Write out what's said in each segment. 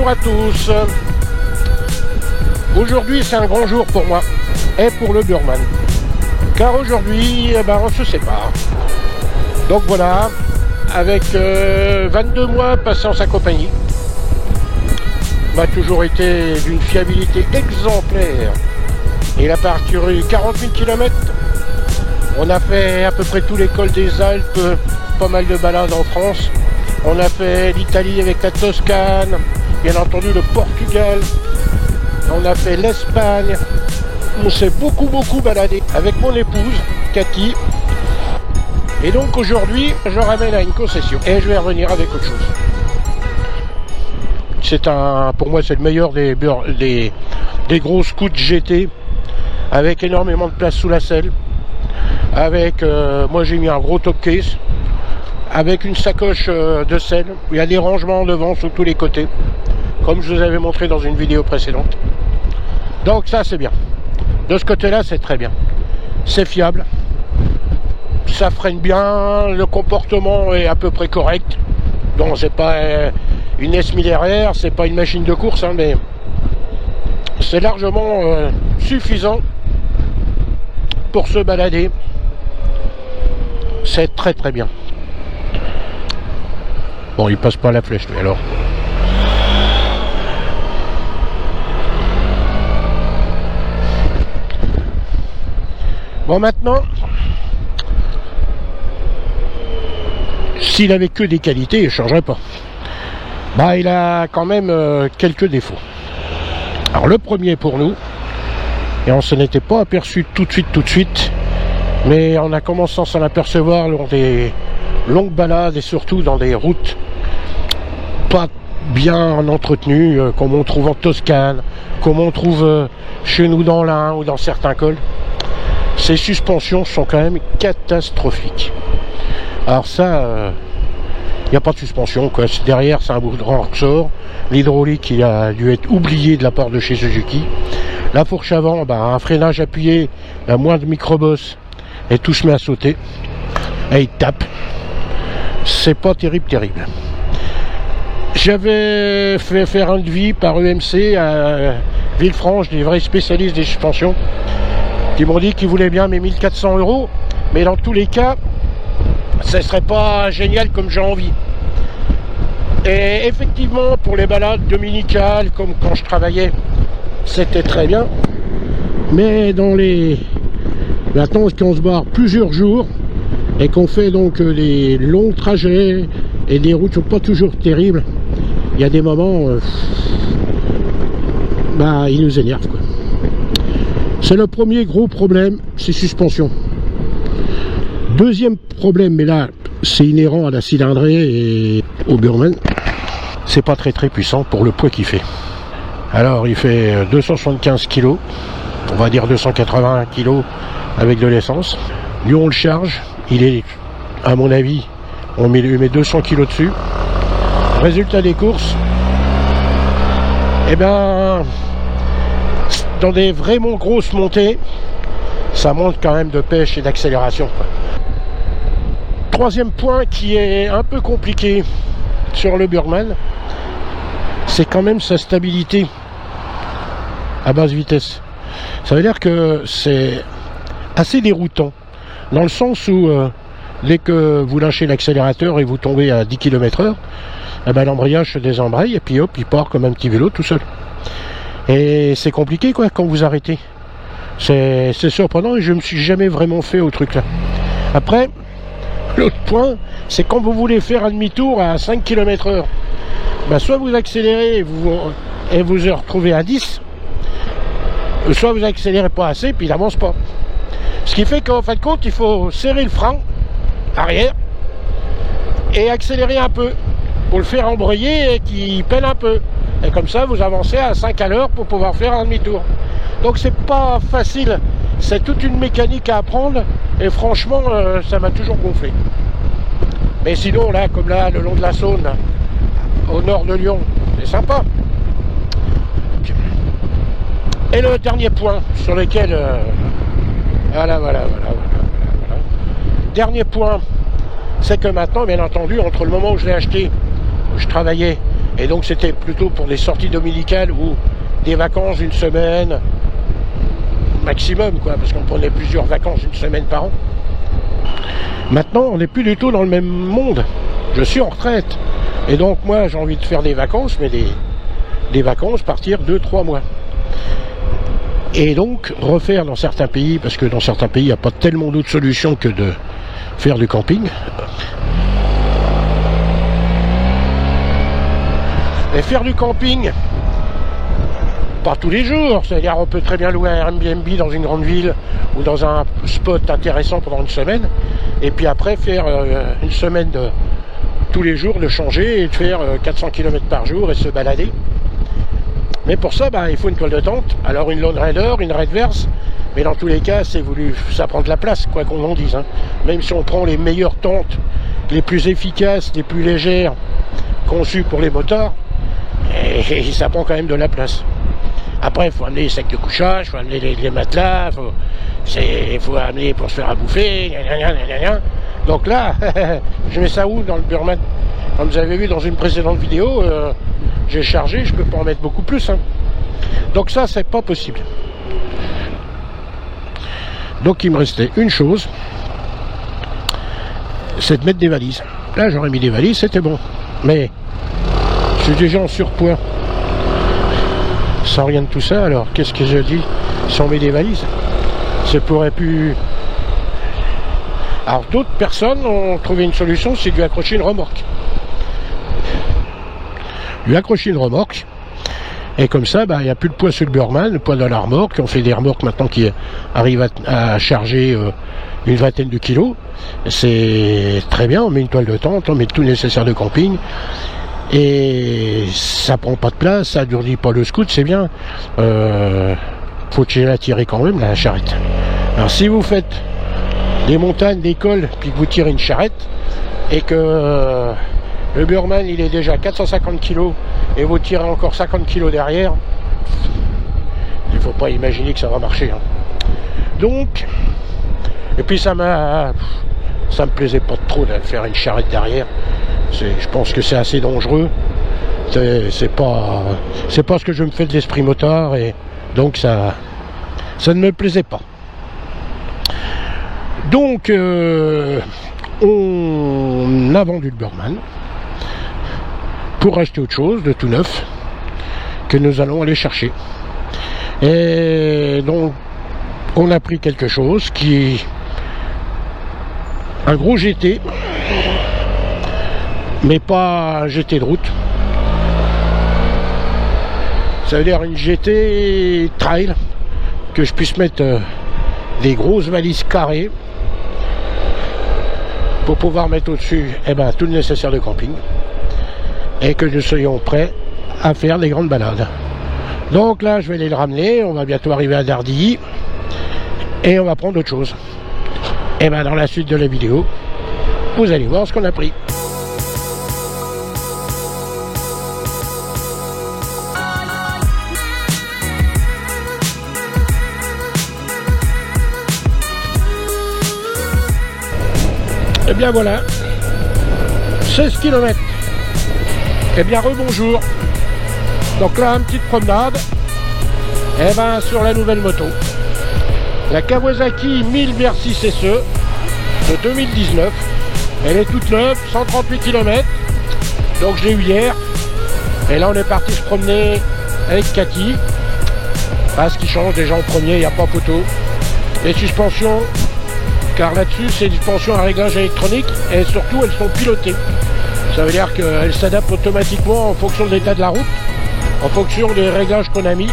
Bonjour à tous. Aujourd'hui c'est un grand jour pour moi et pour le Burman. Car aujourd'hui on se sépare. Donc voilà, avec 22 mois passés en sa compagnie, m'a toujours été d'une fiabilité exemplaire. Il a parcouru 40 000 km. On a fait à peu près tous les cols des Alpes, pas mal de balades en France. On a fait l'Italie avec la Toscane, bien entendu le Portugal. On a fait l'Espagne. On s'est beaucoup baladé avec mon épouse, Cathy. Et donc aujourd'hui, je ramène à une concession et je vais revenir avec autre chose. Pour moi, c'est le meilleur des gros scouts GT avec énormément de place sous la selle. Avec, moi j'ai mis un gros top case avec une sacoche de selle. Il y a des rangements devant sur tous les côtés, comme je vous avais montré dans une vidéo précédente. Donc ça c'est bien. De ce côté-là, c'est très bien. C'est fiable. Ça freine bien. Le comportement est à peu près correct. Donc c'est pas une S1000 RR, c'est pas une machine de course, hein, mais c'est largement suffisant pour se balader. C'est très bien. Bon, il passe pas la flèche, mais alors. Bon, maintenant, s'il avait que des qualités, il ne changerait pas. Bah, il a quand même quelques défauts. Alors, le premier pour nous, et on s'en était pas aperçu tout de suite, mais on a commencé à s'en apercevoir lors des longues balades et surtout dans des routes pas bien entretenues, comme on trouve en Toscane, comme on trouve chez nous dans l'Ain ou dans certains cols. Ces suspensions sont quand même catastrophiques. Alors ça, il n'y a pas de suspension, quoi. Derrière, c'est un bout de ressort. L'hydraulique, il a dû être oublié de la part de chez Suzuki. La fourche avant, un freinage appuyé, la moindre microbosse, et tout se met à sauter. Et il tape. C'est pas terrible. J'avais fait faire un devis par EMC à Villefranche, des vrais spécialistes des suspensions, qui m'ont dit qu'ils voulaient bien mes 1400 €, mais dans tous les cas, ce serait pas génial comme j'ai envie. Et effectivement, pour les balades dominicales, comme quand je travaillais, c'était très bien. Mais dans les... Maintenant, quand on se barre plusieurs jours, et qu'on fait donc des longs trajets, et des routes sont pas toujours terribles, il y a des moments... ils nous énervent, quoi. C'est le premier gros problème, c'est suspension. Deuxième problème, mais là, c'est inhérent à la cylindrée et au Burman. C'est pas très puissant pour le poids qu'il fait. Alors, il fait 275 kg, on va dire 280 kg avec de l'essence. Lui, on le charge, il est, à mon avis, on met 200 kg dessus. Résultat des courses, dans des vraiment grosses montées, ça monte quand même de pêche et d'accélération. Troisième point qui est un peu compliqué sur le Burman, c'est quand même sa stabilité à basse vitesse. Ça veut dire que c'est assez déroutant, dans le sens où dès que vous lâchez l'accélérateur et vous tombez à 10 km/h, l'embrayage se désembraye et puis hop, il part comme un petit vélo tout seul. Et c'est compliqué, quoi, quand vous arrêtez. C'est surprenant et je me suis jamais vraiment fait au truc là. Après, l'autre point, c'est quand vous voulez faire un demi-tour à 5 km/h, soit vous accélérez et vous vous retrouvez à 10, soit vous accélérez pas assez puis il avance pas. Ce qui fait qu'en fin de compte, il faut serrer le frein arrière et accélérer un peu pour le faire embrayer et qu'il peine un peu. Et comme ça, vous avancez à 5 à l'heure pour pouvoir faire un demi-tour. Donc c'est pas facile, c'est toute une mécanique à apprendre et franchement, ça m'a toujours gonflé. Mais sinon, là, comme là, le long de la Saône, là, au nord de Lyon, c'est sympa. Et le dernier point sur lequel... Voilà. Dernier point, c'est que maintenant, bien entendu, entre le moment où je l'ai acheté, où je travaillais, Et donc c'était plutôt pour des sorties dominicales ou des vacances d'une semaine maximum, quoi, parce qu'on prenait plusieurs vacances d'une semaine par an. Maintenant, on n'est plus du tout dans le même monde. Je suis en retraite. Et donc moi, j'ai envie de faire des vacances, mais des vacances partir 2-3 mois. Et donc, refaire dans certains pays, parce que dans certains pays, il n'y a pas tellement d'autres solutions que de faire du camping. Et faire du camping, pas tous les jours, c'est-à-dire on peut très bien louer un Airbnb dans une grande ville ou dans un spot intéressant pendant une semaine, et puis après faire une semaine de tous les jours, de changer et de faire 400 km par jour et se balader. Mais pour ça, il faut une toile de tente, alors une Lone Raider, une Redverse, mais dans tous les cas, ça prend de la place, quoi qu'on en dise. Hein. Même si on prend les meilleures tentes, les plus efficaces, les plus légères, conçues pour les motards, et ça prend quand même de la place. Après, il faut amener les sacs de couchage, il faut amener les matelas, il faut amener pour se faire à bouffer, Donc là, je mets ça où dans le Burman? Comme vous avez vu dans une précédente vidéo, j'ai chargé, je peux pas en mettre beaucoup plus. Hein. Donc ça, c'est pas possible. Donc il me restait une chose, c'est de mettre des valises. Là, j'aurais mis des valises, c'était bon. Mais je suis déjà en surpoids. Sans rien de tout ça, alors qu'est-ce que je dis si on met des valises? Ça pourrait plus... Alors d'autres personnes ont trouvé une solution, c'est de lui accrocher une remorque. Lui accrocher une remorque, et comme ça, il n'y a plus de poids sur le Burman, le poids de la remorque. On fait des remorques maintenant qui arrivent à charger une vingtaine de kilos. C'est très bien, on met une toile de tente, on met tout nécessaire de camping. Et ça prend pas de place, ça alourdit pas le scoot, c'est bien. Faut la tirer quand même, la charrette. Alors si vous faites des montagnes, des cols, puis que vous tirez une charrette, et que le Burman il est déjà 450 kg, et vous tirez encore 50 kg derrière, il faut pas imaginer que ça va marcher. Hein. Donc, et puis ça me plaisait pas trop de faire une charrette derrière. Je pense que c'est assez dangereux. C'est pas ce que je me fais de l'esprit motard, et donc ça ne me plaisait pas. Donc on a vendu le Burman pour acheter autre chose de tout neuf que nous allons aller chercher. Et donc on a pris quelque chose qui est un gros GT, mais pas un GT de route. Ça veut dire une GT trail, que je puisse mettre des grosses valises carrées pour pouvoir mettre au-dessus tout le nécessaire de camping, et que nous soyons prêts à faire des grandes balades. Donc là, je vais aller le ramener, on va bientôt arriver à Dardilly, et on va prendre autre chose. Et dans la suite de la vidéo, vous allez voir ce qu'on a pris. Et bien voilà, 16 km. Et bien rebonjour. Donc là, une petite promenade. Sur la nouvelle moto. La Kawasaki 1000 Versys SE de 2019. Elle est toute neuve, 138 km. Donc je l'ai eu hier. Et là on est parti se promener avec Cathy. Parce qu'il change déjà en premier, il n'y a pas photo. Les suspensions, car là-dessus c'est des suspensions à réglage électronique, et surtout elles sont pilotées. Ça veut dire qu'elles s'adaptent automatiquement en fonction de l'état de la route, en fonction des réglages qu'on a mis.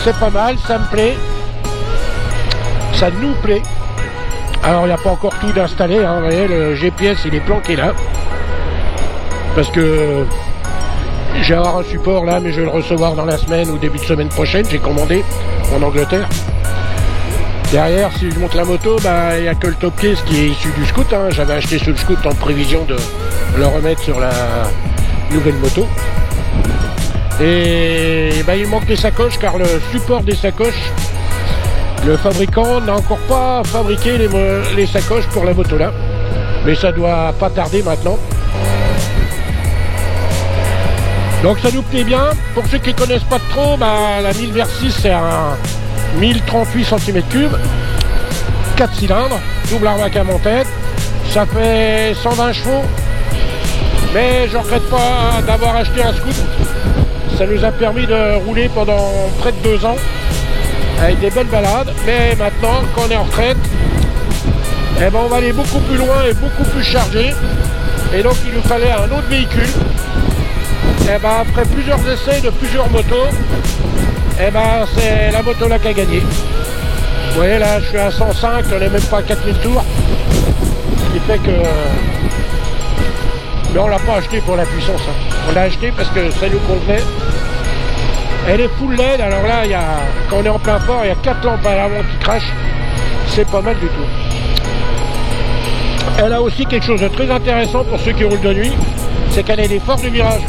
C'est pas mal, ça me plaît, ça nous plaît. Alors il n'y a pas encore tout d'installé, hein. Vous voyez, le GPS il est planqué là, parce que j'ai avoir un support là, mais je vais le recevoir dans la semaine ou début de semaine prochaine. J'ai commandé en Angleterre. Derrière, si je monte la moto, il n'y a que le top case qui est issu du scoot. Hein. J'avais acheté ce scoot en prévision de le remettre sur la nouvelle moto. Et il manque les sacoches, car le support des sacoches, le fabricant n'a encore pas fabriqué les sacoches pour la moto là. Mais ça doit pas tarder maintenant. Donc ça nous plaît bien. Pour ceux qui ne connaissent pas trop, bah, la 1000 Versys c'est un 1038 cm3, 4 cylindres, double armac à mon-tête. Ça fait 120 chevaux. Mais je ne regrette pas d'avoir acheté un scoot. Ça nous a permis de rouler pendant près de 2 ans avec des belles balades. Mais maintenant, quand on est en retraite, eh ben, on va aller beaucoup plus loin et beaucoup plus chargé. Et donc il nous fallait un autre véhicule. Et ben, après plusieurs essais de plusieurs motos, et ben, c'est la moto là qui a gagné. Vous voyez là, je suis à 105, on n'est même pas à 4000 tours. Ce qui fait que... Mais on l'a pas acheté pour la puissance. Hein. On l'a acheté parce que ça nous convenait. Elle est full LED, alors là, quand on est en plein port, il y a 4 lampes à l'avant qui crachent. C'est pas mal du tout. Elle a aussi quelque chose de très intéressant pour ceux qui roulent de nuit, c'est qu'elle est des forces du virage.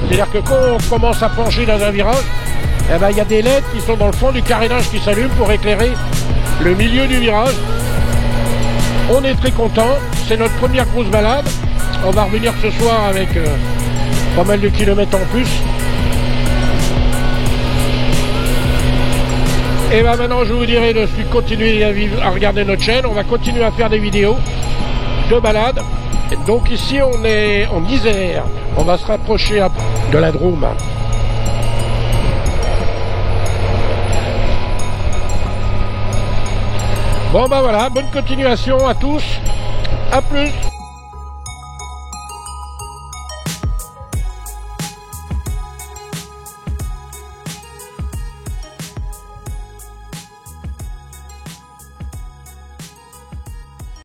C'est-à-dire que quand on commence à pencher dans un virage, eh ben, il y a des LED qui sont dans le fond du carénage qui s'allument pour éclairer le milieu du virage. On est très content, c'est notre première grosse balade. On va revenir ce soir avec pas mal de kilomètres en plus. Et ben maintenant je vous dirai de continuer à regarder notre chaîne. On va continuer à faire des vidéos de balade. Donc ici on est en Isère. On va se rapprocher de la Drôme. Bon ben voilà, bonne continuation à tous. À plus.